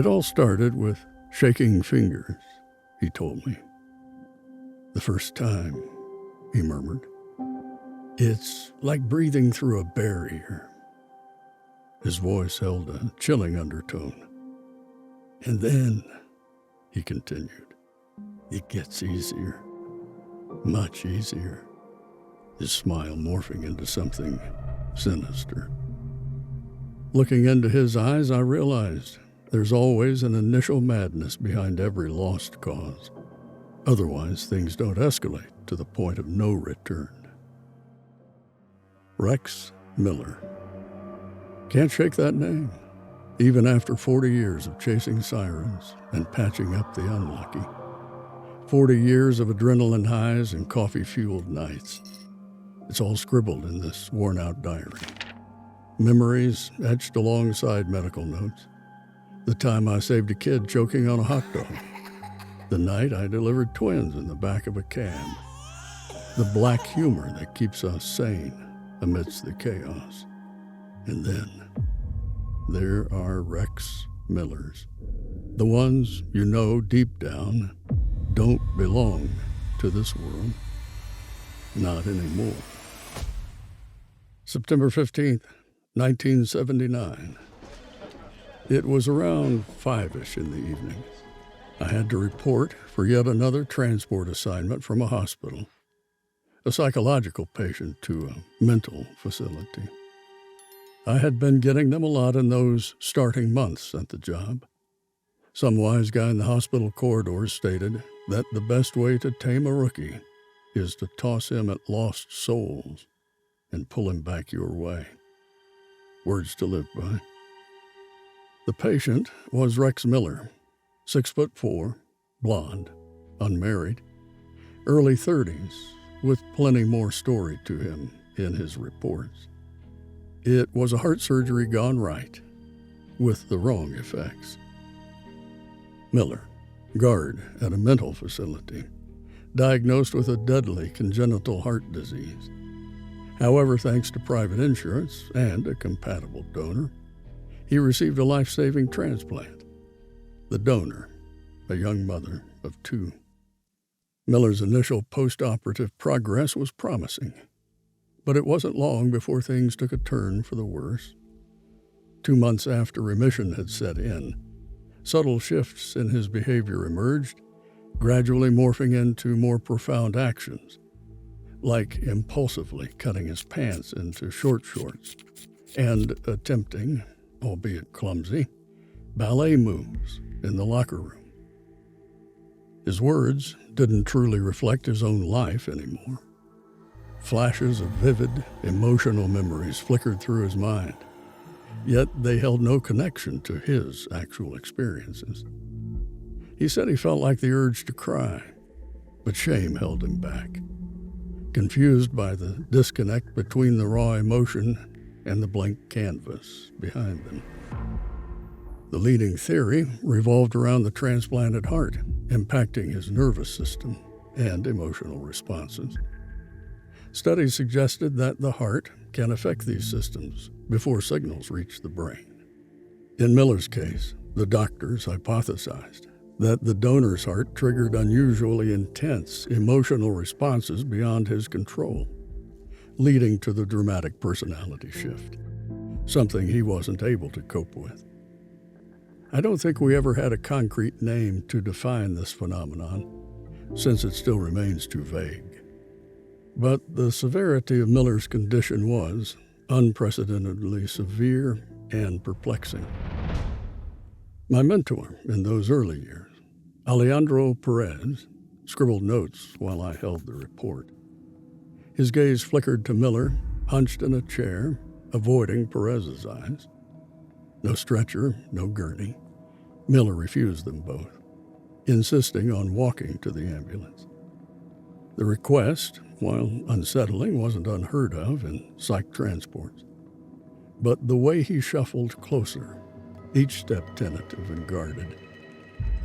It all started with shaking fingers, he told me. The first time, he murmured. It's like breathing through a barrier. His voice held a chilling undertone. And then, he continued, it gets easier, much easier, his smile morphing into something sinister. Looking into his eyes, I realized there's always an initial madness behind every lost cause. Otherwise, things don't escalate to the point of no return. Rex Miller. Can't shake that name, even after 40 years of chasing sirens and patching up the unlucky. 40 years of adrenaline highs and coffee-fueled nights. It's all scribbled in this worn-out diary. Memories etched alongside medical notes. The time I saved a kid choking on a hot dog. The night I delivered twins in the back of a cab. The black humor that keeps us sane amidst the chaos. And then, there are Rex Millers. The ones you know deep down don't belong to this world. Not anymore. September 15th, 1979. It was around 5-ish in the evening. I had to report for yet another transport assignment from a hospital, a psychological patient to a mental facility. I had been getting them a lot in those starting months at the job. Some wise guy in the hospital corridors stated that the best way to tame a rookie is to toss him at lost souls and pull him back your way. Words to live by. The patient was Rex Miller, 6'4", blonde, unmarried, early 30s, with plenty more story to him in his reports. It was a heart surgery gone right, with the wrong effects. Miller, guard at a mental facility, diagnosed with a deadly congenital heart disease. However, thanks to private insurance and a compatible donor, he received a life-saving transplant. The donor, a young mother of 2. Miller's initial post-operative progress was promising, but it wasn't long before things took a turn for the worse. 2 months after remission had set in, subtle shifts in his behavior emerged, gradually morphing into more profound actions, like impulsively cutting his pants into short shorts and attempting, albeit clumsy, ballet moves in the locker room. His words didn't truly reflect his own life anymore. Flashes of vivid, emotional memories flickered through his mind, yet they held no connection to his actual experiences. He said he felt like the urge to cry, but shame held him back, confused by the disconnect between the raw emotion and the blank canvas behind them. The leading theory revolved around the transplanted heart, impacting his nervous system and emotional responses. Studies suggested that the heart can affect these systems before signals reach the brain. In Miller's case, the doctors hypothesized that the donor's heart triggered unusually intense emotional responses beyond his control, leading to the dramatic personality shift, something he wasn't able to cope with. I don't think we ever had a concrete name to define this phenomenon, since it still remains too vague. But the severity of Miller's condition was unprecedentedly severe and perplexing. My mentor in those early years, Alejandro Perez, scribbled notes while I held the report. His gaze flickered to Miller, hunched in a chair, avoiding Perez's eyes. No stretcher, no gurney. Miller refused them both, insisting on walking to the ambulance. The request, while unsettling, wasn't unheard of in psych transports. But the way he shuffled closer, each step tentative and guarded,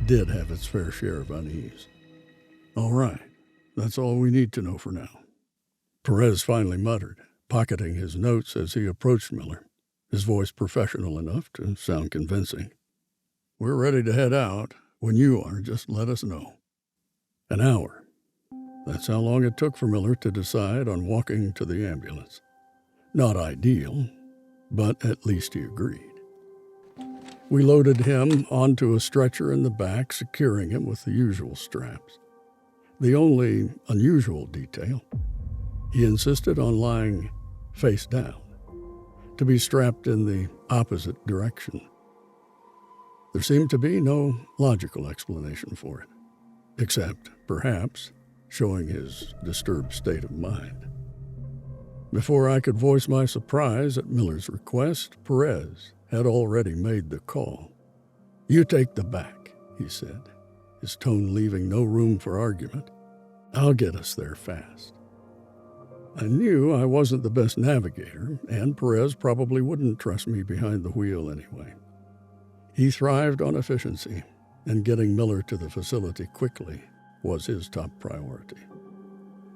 did have its fair share of unease. All right, that's all we need to know for now. Perez finally muttered, pocketing his notes as he approached Miller, his voice professional enough to sound convincing. We're ready to head out. When you are, just let us know." An hour. That's how long it took for Miller to decide on walking to the ambulance. Not ideal, but at least he agreed. We loaded him onto a stretcher in the back, securing him with the usual straps. The only unusual detail, he insisted on lying face down, to be strapped in the opposite direction. There seemed to be no logical explanation for it, except, perhaps, showing his disturbed state of mind. Before I could voice my surprise at Miller's request, Perez had already made the call. "You take the back," he said, his tone leaving no room for argument. "I'll get us there fast." I knew I wasn't the best navigator, and Perez probably wouldn't trust me behind the wheel anyway. He thrived on efficiency, and getting Miller to the facility quickly was his top priority.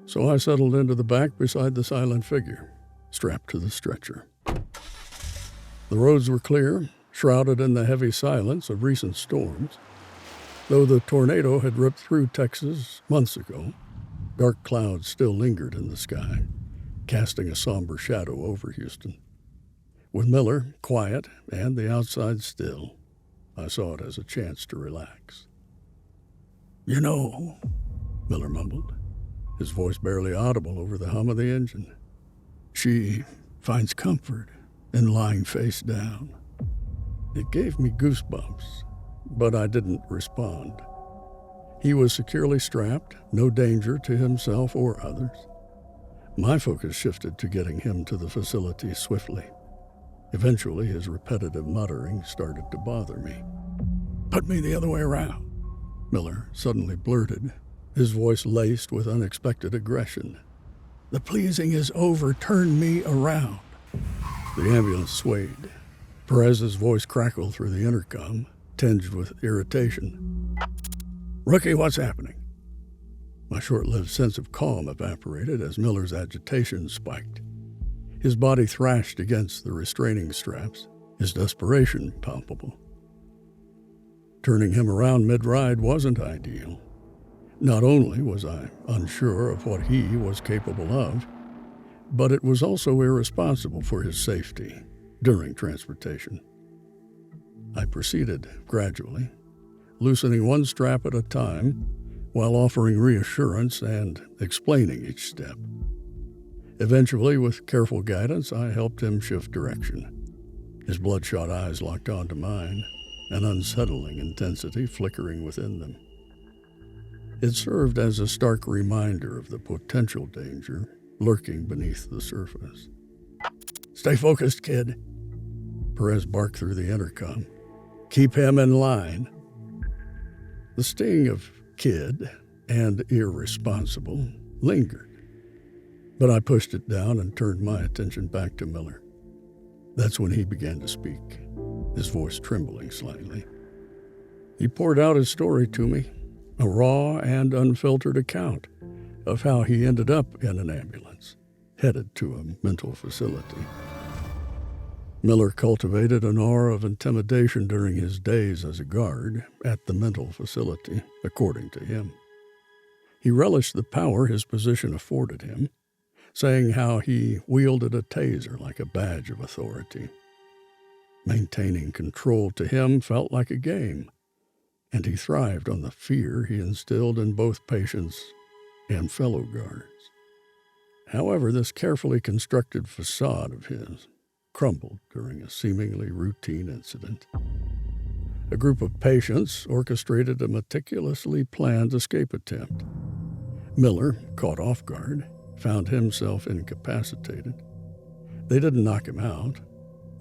So I settled into the back beside the silent figure, strapped to the stretcher. The roads were clear, shrouded in the heavy silence of recent storms. Though the tornado had ripped through Texas months ago, dark clouds still lingered in the sky, casting a somber shadow over Houston. With Miller quiet and the outside still, I saw it as a chance to relax. "You know," Miller mumbled, his voice barely audible over the hum of the engine, "she finds comfort in lying face down." It gave me goosebumps, but I didn't respond. He was securely strapped, no danger to himself or others. My focus shifted to getting him to the facility swiftly. Eventually, his repetitive muttering started to bother me. "Put me the other way around," Miller suddenly blurted, his voice laced with unexpected aggression. "The pleasing is over. Turn me around." The ambulance swayed. Perez's voice crackled through the intercom, tinged with irritation. "Rookie, what's happening?" My short-lived sense of calm evaporated as Miller's agitation spiked. His body thrashed against the restraining straps, his desperation palpable. Turning him around mid-ride wasn't ideal. Not only was I unsure of what he was capable of, but it was also irresponsible for his safety during transportation. I proceeded gradually, loosening one strap at a time while offering reassurance and explaining each step. Eventually, with careful guidance, I helped him shift direction. His bloodshot eyes locked onto mine, an unsettling intensity flickering within them. It served as a stark reminder of the potential danger lurking beneath the surface. "Stay focused, kid," Perez barked through the intercom. "Keep him in line." The sting of kid and irresponsible lingered, but I pushed it down and turned my attention back to Miller. That's when he began to speak, his voice trembling slightly. He poured out his story to me, a raw and unfiltered account of how he ended up in an ambulance, headed to a mental facility. Miller cultivated an aura of intimidation during his days as a guard at the mental facility, according to him. He relished the power his position afforded him, saying how he wielded a taser like a badge of authority. Maintaining control to him felt like a game, and he thrived on the fear he instilled in both patients and fellow guards. However, this carefully constructed facade of his crumbled during a seemingly routine incident. A group of patients orchestrated a meticulously planned escape attempt. Miller, caught off guard, found himself incapacitated. They didn't knock him out.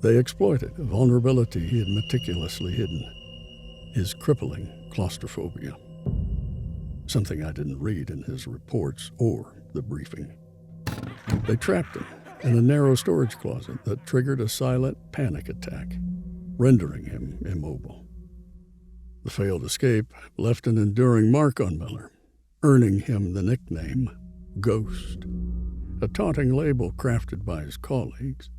They exploited a vulnerability he had meticulously hidden, his crippling claustrophobia. Something I didn't read in his reports or the briefing. They trapped him in a narrow storage closet that triggered a silent panic attack, rendering him immobile. The failed escape left an enduring mark on Miller, earning him the nickname Ghost, a taunting label crafted by his colleagues,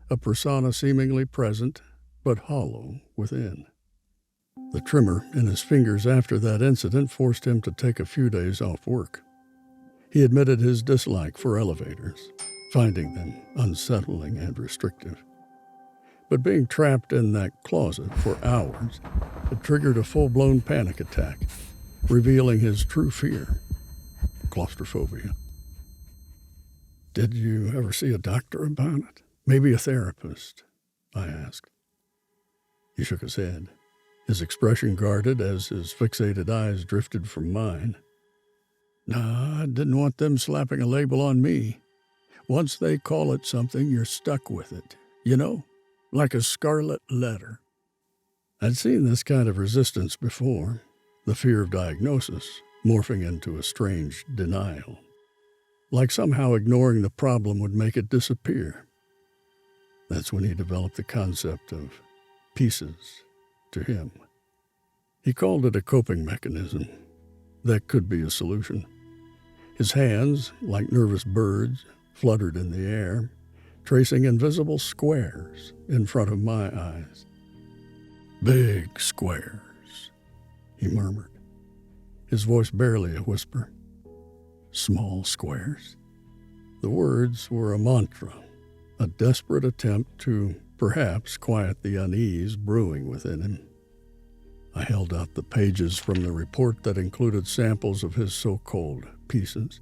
a persona seemingly present but hollow within. The tremor in his fingers after that incident forced him to take a few days off work. He admitted his dislike for elevators, finding them unsettling and restrictive. But being trapped in that closet for hours had triggered a full-blown panic attack, revealing his true fear, claustrophobia. "Did you ever see a doctor about it? Maybe a therapist?" I asked. He shook his head, his expression guarded as his fixated eyes drifted from mine. "Nah, I didn't want them slapping a label on me. Once they call it something, you're stuck with it. You know, like a scarlet letter." I'd seen this kind of resistance before, the fear of diagnosis morphing into a strange denial, like somehow ignoring the problem would make it disappear. That's when he developed the concept of pieces to him. He called it a coping mechanism. That could be a solution. His hands, like nervous birds, fluttered in the air, tracing invisible squares in front of my eyes. "Big squares," he murmured, his voice barely a whisper. "Small squares." The words were a mantra, a desperate attempt to perhaps quiet the unease brewing within him. I held out the pages from the report that included samples of his so-called pieces.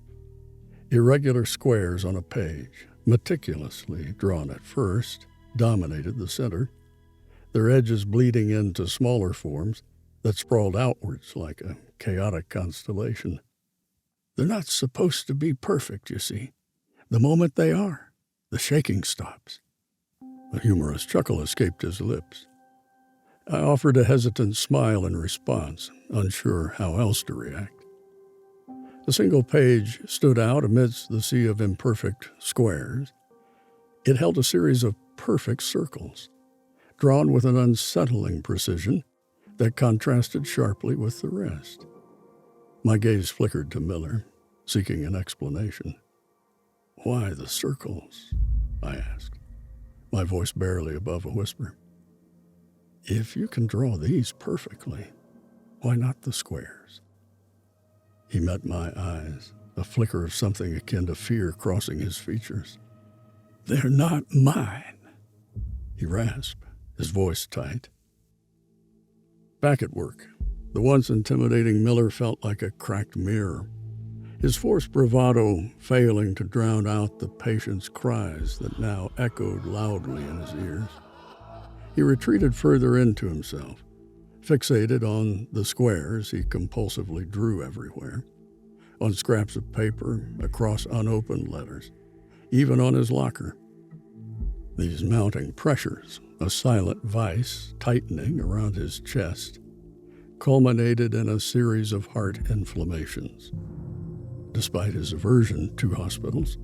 Irregular squares on a page, meticulously drawn at first, dominated the center, their edges bleeding into smaller forms that sprawled outwards like a chaotic constellation. "They're not supposed to be perfect, you see. The moment they are, the shaking stops." A humorous chuckle escaped his lips. I offered a hesitant smile in response, unsure how else to react. A single page stood out amidst the sea of imperfect squares. It held a series of perfect circles, drawn with an unsettling precision that contrasted sharply with the rest. My gaze flickered to Miller, seeking an explanation. "Why the circles?" I asked, my voice barely above a whisper. "If you can draw these perfectly, why not the squares?" He met my eyes, a flicker of something akin to fear crossing his features. "They're not mine," he rasped, his voice tight. Back at work, the once intimidating Miller felt like a cracked mirror, his forced bravado failing to drown out the patient's cries that now echoed loudly in his ears. He retreated further into himself, fixated on the squares he compulsively drew everywhere, on scraps of paper, across unopened letters, even on his locker. These mounting pressures, a silent vice tightening around his chest, culminated in a series of heart inflammations. Despite his aversion to hospitals,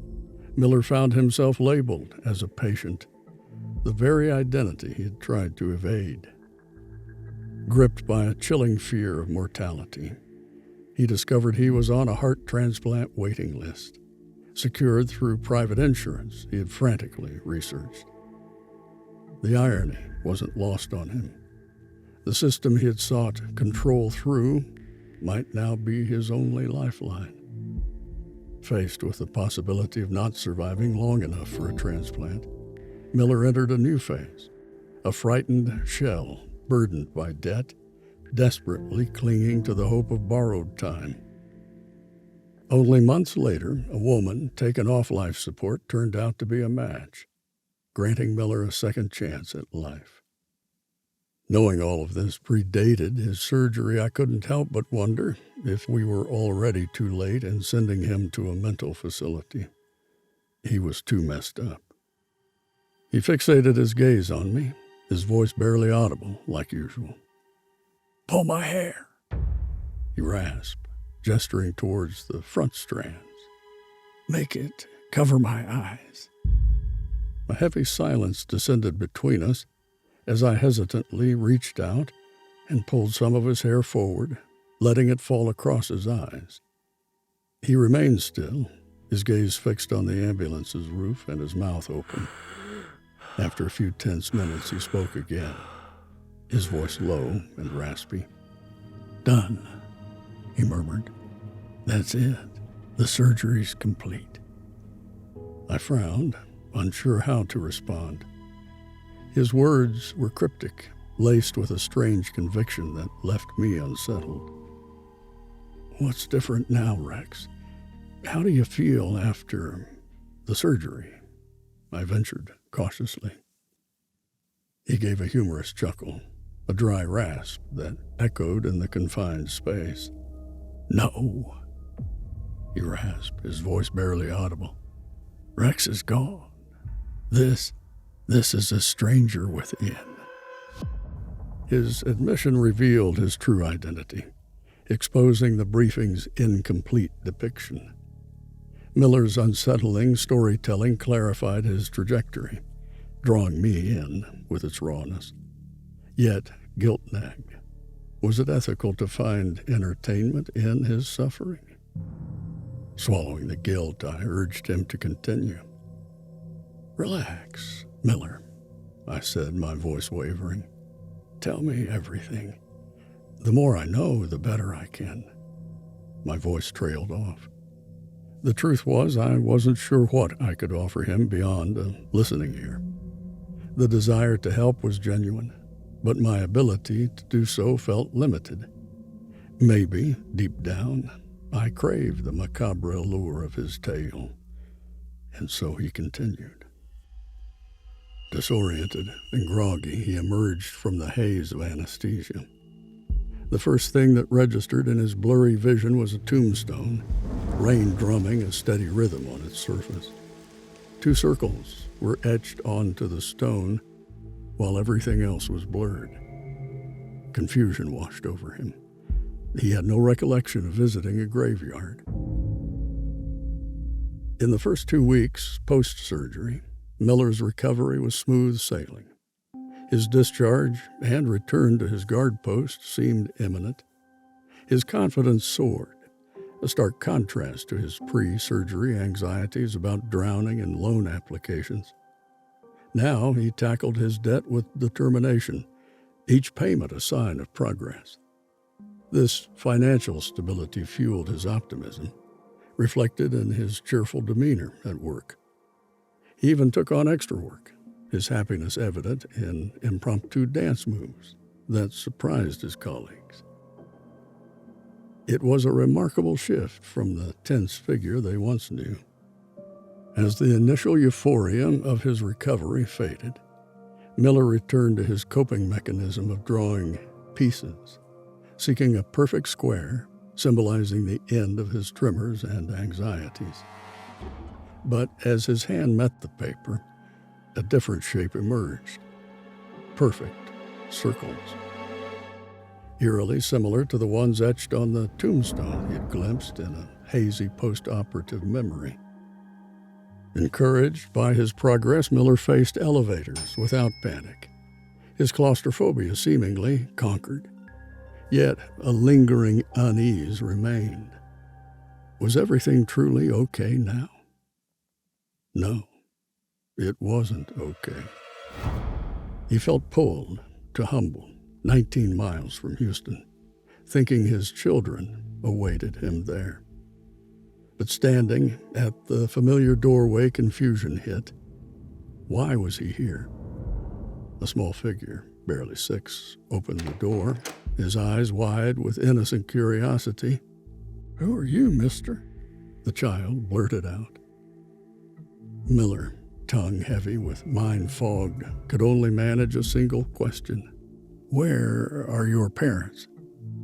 Miller found himself labeled as a patient, the very identity he had tried to evade. Gripped by a chilling fear of mortality, he discovered he was on a heart transplant waiting list, secured through private insurance he had frantically researched. The irony wasn't lost on him. The system he had sought control through might now be his only lifeline. Faced with the possibility of not surviving long enough for a transplant, Miller entered a new phase, a frightened shell burdened by debt, desperately clinging to the hope of borrowed time. Only months later, a woman taken off life support turned out to be a match, granting Miller a second chance at life. Knowing all of this predated his surgery, I couldn't help but wonder if we were already too late in sending him to a mental facility. He was too messed up. He fixated his gaze on me, his voice barely audible, like usual. "Pull my hair," he rasped, gesturing towards the front strands. "Make it cover my eyes." A heavy silence descended between us as I hesitantly reached out and pulled some of his hair forward, letting it fall across his eyes. He remained still, his gaze fixed on the ambulance's roof and his mouth open. After a few tense minutes, he spoke again. his voice low and raspy. "Done," he murmured. "That's it. The surgery's complete." I frowned, unsure how to respond. His words were cryptic, laced with a strange conviction that left me unsettled. "What's different now, Rex? How do you feel after the surgery?" I ventured cautiously. He gave a humorous chuckle, a dry rasp that echoed in the confined space. "No," he rasped, his voice barely audible. "Rex is gone. This is a stranger within." His admission revealed his true identity, exposing the briefing's incomplete depiction. Miller's unsettling storytelling clarified his trajectory, drawing me in with its rawness. Yet guilt-nagged. Was it ethical to find entertainment in his suffering? Swallowing the guilt, I urged him to continue. "Relax, Miller," I said, my voice wavering. "Tell me everything. The more I know, the better I can." My voice trailed off. The truth was, I wasn't sure what I could offer him beyond a listening ear. The desire to help was genuine, but my ability to do so felt limited. Maybe, deep down, I craved the macabre allure of his tale. And so he continued. Disoriented and groggy, he emerged from the haze of anesthesia. The first thing that registered in his blurry vision was a tombstone, rain drumming a steady rhythm on its surface. 2 circles were etched onto the stone, while everything else was blurred. Confusion washed over him. He had no recollection of visiting a graveyard. In the first 2 weeks post-surgery, Miller's recovery was smooth sailing. His discharge and return to his guard post seemed imminent. His confidence soared, a stark contrast to his pre-surgery anxieties about drowning in loan applications. Now he tackled his debt with determination, each payment a sign of progress. This financial stability fueled his optimism, reflected in his cheerful demeanor at work. He even took on extra work, his happiness evident in impromptu dance moves that surprised his colleagues. It was a remarkable shift from the tense figure they once knew. As the initial euphoria of his recovery faded, Miller returned to his coping mechanism of drawing pieces, seeking a perfect square, symbolizing the end of his tremors and anxieties. But as his hand met the paper, a different shape emerged. Perfect circles. Eerily similar to the ones etched on the tombstone he had glimpsed in a hazy post-operative memory. Encouraged by his progress, Miller faced elevators without panic, his claustrophobia seemingly conquered. Yet a lingering unease remained. Was everything truly okay now? No, it wasn't okay. He felt pulled to Humble, 19 miles from Houston, thinking his children awaited him there. But standing at the familiar doorway, confusion hit. Why was he here? A small figure, barely 6, opened the door, his eyes wide with innocent curiosity. "Who are you, mister?" the child blurted out. Miller, tongue heavy with mind fogged, could only manage a single question. "Where are your parents?"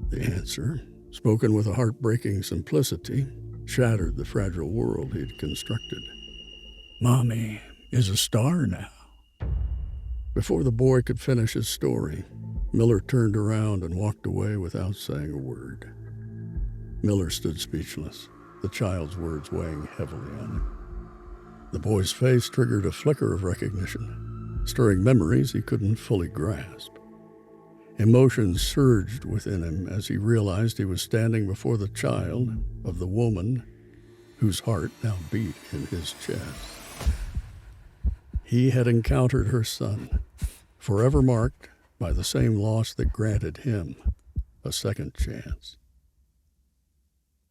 The answer, spoken with a heartbreaking simplicity, shattered the fragile world he'd constructed. "Mommy is a star now." Before the boy could finish his story, Miller turned around and walked away without saying a word. Miller stood speechless, the child's words weighing heavily on him. The boy's face triggered a flicker of recognition, stirring memories he couldn't fully grasp. Emotions surged within him as he realized he was standing before the child of the woman whose heart now beat in his chest. He had encountered her son, forever marked by the same loss that granted him a second chance.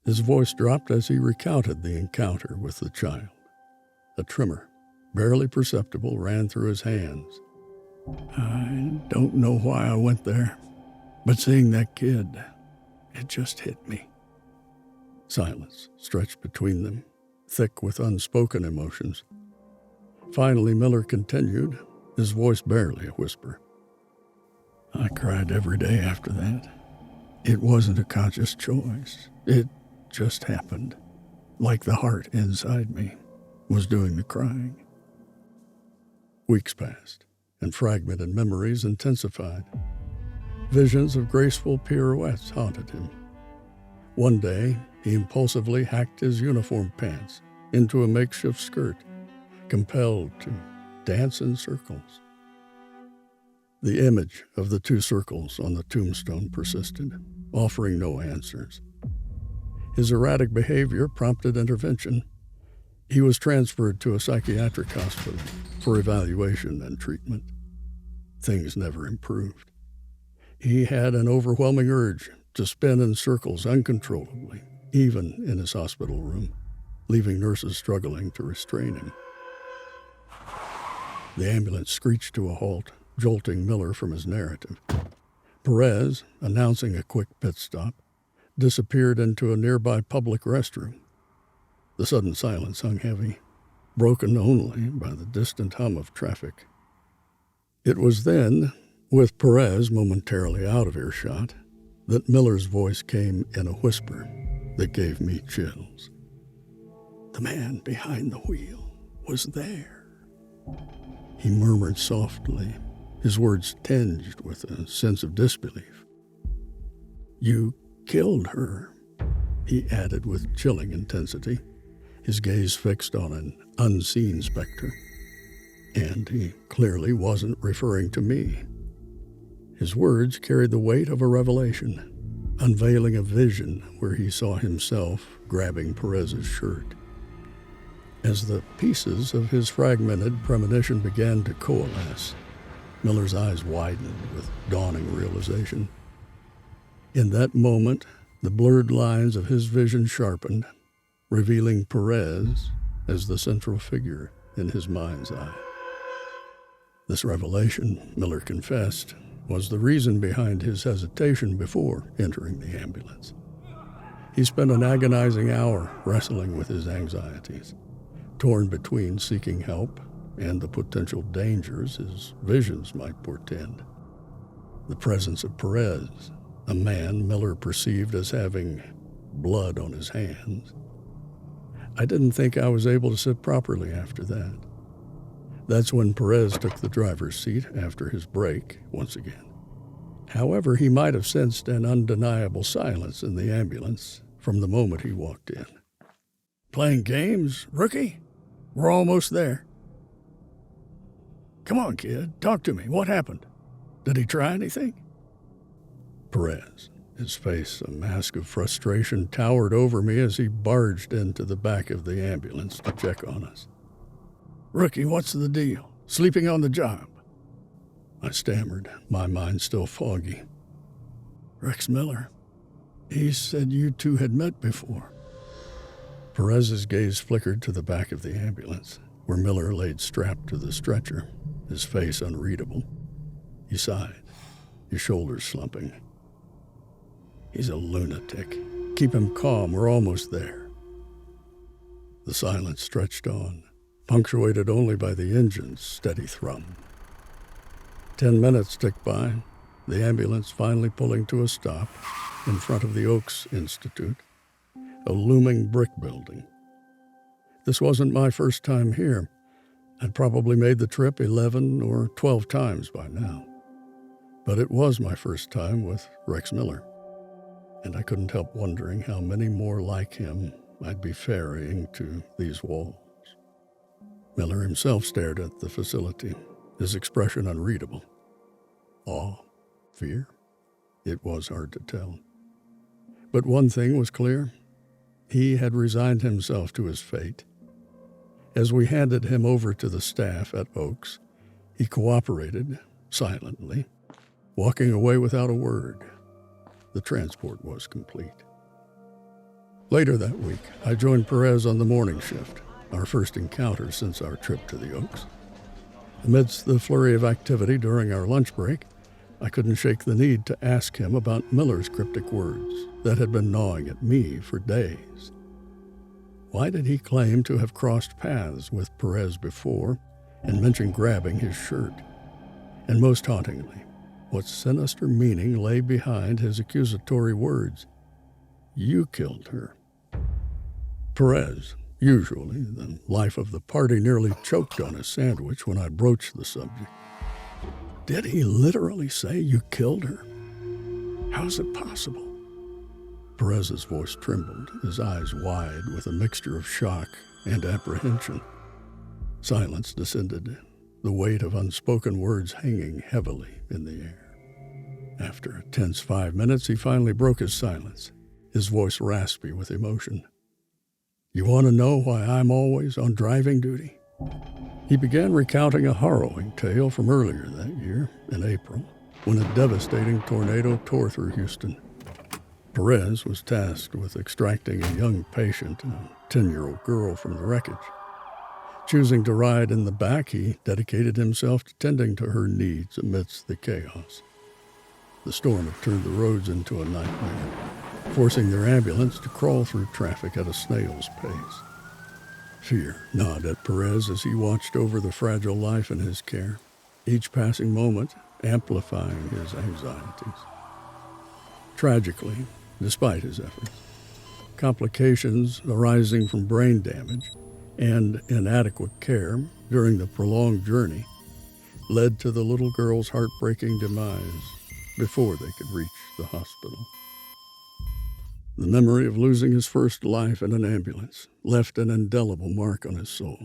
His voice dropped as he recounted the encounter with the child. A tremor, barely perceptible, ran through his hands. I don't know why I went there, but seeing that kid, it just hit me. Silence stretched between them, thick with unspoken emotions. Finally, Miller continued, his voice barely a whisper. I cried every day after that. It wasn't a conscious choice. It just happened, like the heart inside me was doing the crying. Weeks passed, and fragmented memories intensified. Visions of graceful pirouettes haunted him. One day, he impulsively hacked his uniform pants into a makeshift skirt, compelled to dance in circles. The image of the two circles on the tombstone persisted, offering no answers. His erratic behavior prompted intervention. He was transferred to a psychiatric hospital for evaluation and treatment. Things never improved. He had an overwhelming urge to spin in circles uncontrollably, even in his hospital room, leaving nurses struggling to restrain him. The ambulance screeched to a halt, jolting Miller from his narrative. Perez, announcing a quick pit stop, disappeared into a nearby public restroom. The sudden silence hung heavy, broken only by the distant hum of traffic. It was then, with Perez momentarily out of earshot, that Miller's voice came in a whisper that gave me chills. The man behind the wheel was there. He murmured softly, his words tinged with a sense of disbelief. You killed her, he added with chilling intensity, his gaze fixed on an unseen specter. And he clearly wasn't referring to me. His words carried the weight of a revelation, unveiling a vision where he saw himself grabbing Perez's shirt. As the pieces of his fragmented premonition began to coalesce, Miller's eyes widened with dawning realization. In that moment, the blurred lines of his vision sharpened, revealing Perez as the central figure in his mind's eye. This revelation, Miller confessed, was the reason behind his hesitation before entering the ambulance. He spent an agonizing hour wrestling with his anxieties, torn between seeking help and the potential dangers his visions might portend. The presence of Perez, a man Miller perceived as having blood on his hands. I didn't think I was able to sit properly after that. That's when Perez took the driver's seat after his break once again. However, he might have sensed an undeniable silence in the ambulance from the moment he walked in. Playing games, rookie? We're almost there. Come on, kid, talk to me. What happened? Did he try anything? Perez, his face a mask of frustration, towered over me as he barged into the back of the ambulance to check on us. Rookie, what's the deal? Sleeping on the job? I stammered, my mind still foggy. Rex Miller. He said you two had met before. Perez's gaze flickered to the back of the ambulance, where Miller laid strapped to the stretcher, his face unreadable. He sighed, his shoulders slumping. He's a lunatic. Keep him calm, we're almost there. The silence stretched on, punctuated only by the engine's steady thrum. 10 minutes ticked by, the ambulance finally pulling to a stop in front of the Oaks Institute, a looming brick building. This wasn't my first time here. I'd probably made the trip 11 or 12 times by now. But it was my first time with Rex Miller, and I couldn't help wondering how many more like him I'd be ferrying to these walls. Miller himself stared at the facility, his expression unreadable. Awe? Fear? It was hard to tell. But one thing was clear. He had resigned himself to his fate. As we handed him over to the staff at Oaks, he cooperated, silently, walking away without a word. The transport was complete. Later that week, I joined Perez on the morning shift, our first encounter since our trip to the Oaks. Amidst the flurry of activity during our lunch break, I couldn't shake the need to ask him about Miller's cryptic words that had been gnawing at me for days. Why did he claim to have crossed paths with Perez before and mentioned grabbing his shirt? And most hauntingly, what sinister meaning lay behind his accusatory words? You killed her. Perez, usually the life of the party, nearly choked on his sandwich when I broached the subject. Did he literally say you killed her? How is it possible? Perez's voice trembled, his eyes wide with a mixture of shock and apprehension. Silence descended, the weight of unspoken words hanging heavily in the air. After a tense 5 minutes, he finally broke his silence, his voice raspy with emotion. You want to know why I'm always on driving duty? He began recounting a harrowing tale from earlier that year, in April, when a devastating tornado tore through Houston. Perez was tasked with extracting a young patient, a 10-year-old girl, from the wreckage. Choosing to ride in the back, he dedicated himself to tending to her needs amidst the chaos. The storm had turned the roads into a nightmare, forcing their ambulance to crawl through traffic at a snail's pace. Fear gnawed at Perez as he watched over the fragile life in his care, each passing moment amplifying his anxieties. Tragically, despite his efforts, complications arising from brain damage and inadequate care during the prolonged journey led to the little girl's heartbreaking demise before they could reach the hospital. The memory of losing his first life in an ambulance left an indelible mark on his soul.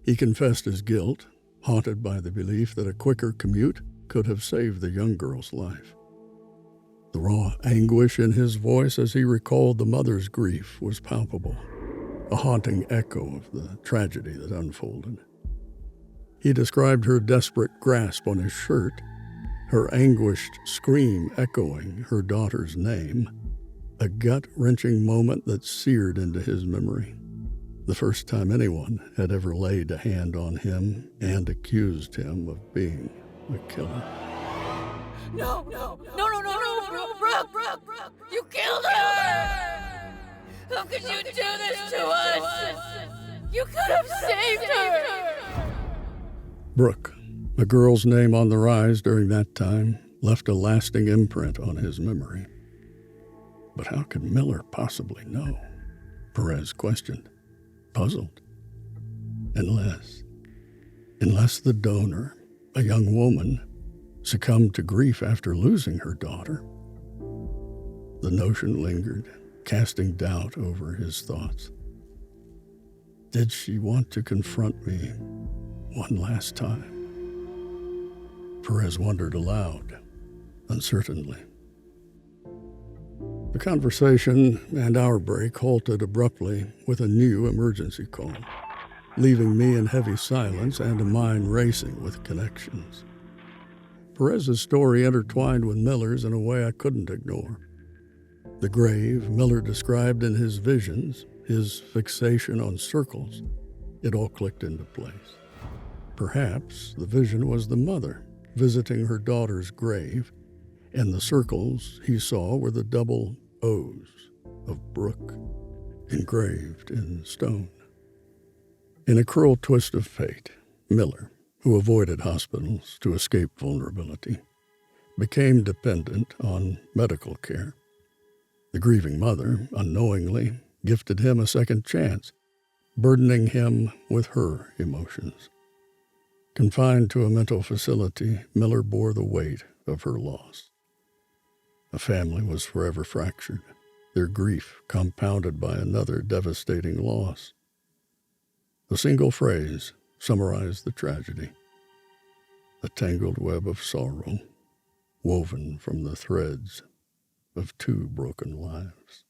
He confessed his guilt, haunted by the belief that a quicker commute could have saved the young girl's life. The raw anguish in his voice as he recalled the mother's grief was palpable, a haunting echo of the tragedy that unfolded. He described her desperate grasp on his shirt, her anguished scream echoing her daughter's name, a gut-wrenching moment that seared into his memory. The first time anyone had ever laid a hand on him and accused him of being a killer. No, Brooke, you killed her! How could you do this to us? You could have saved her! Brooke, a girl's name on the rise during that time, left a lasting imprint on his memory. But how could Miller possibly know? Perez questioned, puzzled. Unless the donor, a young woman, succumbed to grief after losing her daughter. The notion lingered, casting doubt over his thoughts. Did she want to confront me one last time? Perez wondered aloud, uncertainly. The conversation and our break halted abruptly with a new emergency call, leaving me in heavy silence and a mind racing with connections. Perez's story intertwined with Miller's in a way I couldn't ignore. The grave Miller described in his visions, his fixation on circles, it all clicked into place. Perhaps the vision was the mother visiting her daughter's grave, and the circles he saw were the double O's of Brooke, engraved in stone. In a cruel twist of fate, Miller, who avoided hospitals to escape vulnerability, became dependent on medical care. The grieving mother, unknowingly, gifted him a second chance, burdening him with her emotions. Confined to a mental facility, Miller bore the weight of her loss. A family was forever fractured, their grief compounded by another devastating loss. A single phrase summarized the tragedy: a tangled web of sorrow woven from the threads of two broken lives.